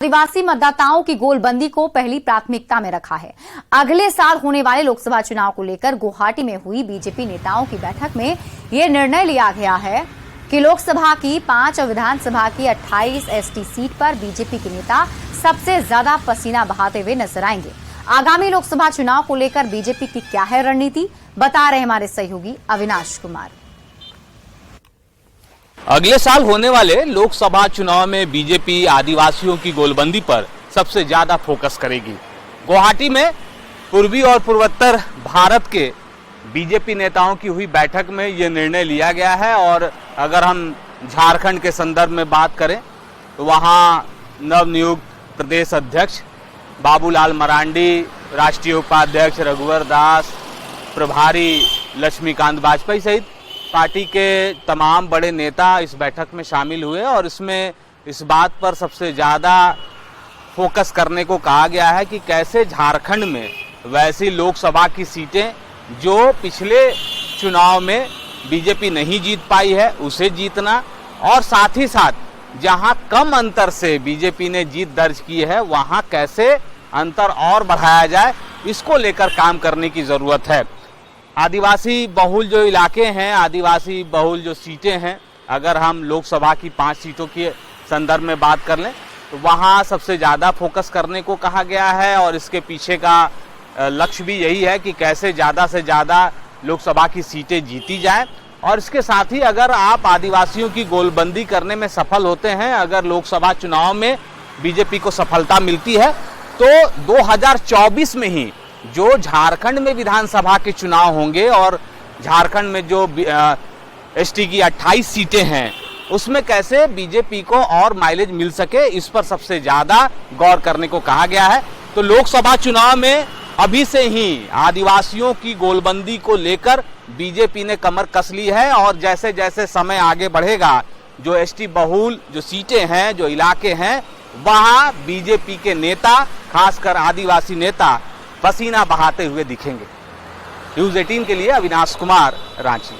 आदिवासी मतदाताओं की गोलबंदी को पहली प्राथमिकता में रखा है। अगले साल होने वाले लोकसभा चुनाव को लेकर गुवाहाटी में हुई बीजेपी नेताओं की बैठक में यह निर्णय लिया गया है कि लोकसभा की 5 और विधानसभा की 28 एसटी सीट पर बीजेपी के नेता सबसे ज्यादा पसीना बहाते हुए नजर आएंगे। आगामी लोकसभा चुनाव को लेकर बीजेपी की क्या है रणनीति, बता रहे हमारे सहयोगी अविनाश कुमार। अगले साल होने वाले लोकसभा चुनाव में बीजेपी आदिवासियों की गोलबंदी पर सबसे ज्यादा फोकस करेगी। गुवाहाटी में पूर्वी और पूर्वोत्तर भारत के बीजेपी नेताओं की हुई बैठक में ये निर्णय लिया गया है। और अगर हम झारखंड के संदर्भ में बात करें तो वहाँ नवनियुक्त प्रदेश अध्यक्ष बाबूलाल मरांडी, राष्ट्रीय उपाध्यक्ष रघुवर दास, प्रभारी लक्ष्मीकांत वाजपेयी सहित पार्टी के तमाम बड़े नेता इस बैठक में शामिल हुए। और इसमें इस बात पर सबसे ज़्यादा फोकस करने को कहा गया है कि कैसे झारखंड में वैसी लोकसभा की सीटें जो पिछले चुनाव में बीजेपी नहीं जीत पाई है उसे जीतना, और साथ ही साथ जहां कम अंतर से बीजेपी ने जीत दर्ज की है वहां कैसे अंतर और बढ़ाया जाए, इसको लेकर काम करने की ज़रूरत है। आदिवासी बहुल जो इलाके हैं, आदिवासी बहुल जो सीटें हैं, अगर हम लोकसभा की 5 सीटों के संदर्भ में बात कर लें तो वहाँ सबसे ज़्यादा फोकस करने को कहा गया है। और इसके पीछे का लक्ष्य भी यही है कि कैसे ज़्यादा से ज़्यादा लोकसभा की सीटें जीती जाएं। और इसके साथ ही अगर आप आदिवासियों की गोलबंदी करने में सफल होते हैं, अगर लोकसभा चुनाव में बीजेपी को सफलता मिलती है तो 2024 में ही जो झारखंड में विधानसभा के चुनाव होंगे और झारखंड में जो एसटी की 28 सीटें हैं उसमें कैसे बीजेपी को और माइलेज मिल सके, इस पर सबसे ज़्यादा गौर करने को कहा गया है। तो लोकसभा चुनाव में अभी से ही आदिवासियों की गोलबंदी को लेकर बीजेपी ने कमर कस ली है। और जैसे जैसे समय आगे बढ़ेगा जो एसटी बहुल जो सीटें हैं, जो इलाके हैं, वहाँ बीजेपी के नेता, खासकर आदिवासी नेता पसीना बहाते हुए दिखेंगे। न्यूज़ 18 के लिए अविनाश कुमार, रांची।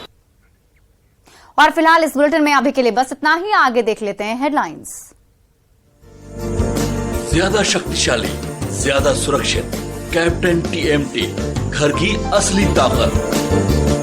और फिलहाल इस बुलेटिन में अभी के लिए बस इतना ही। आगे देख लेते हैं हेडलाइंस। ज्यादा शक्तिशाली, ज्यादा सुरक्षित कैप्टन टीएमटी, घर की असली ताकत।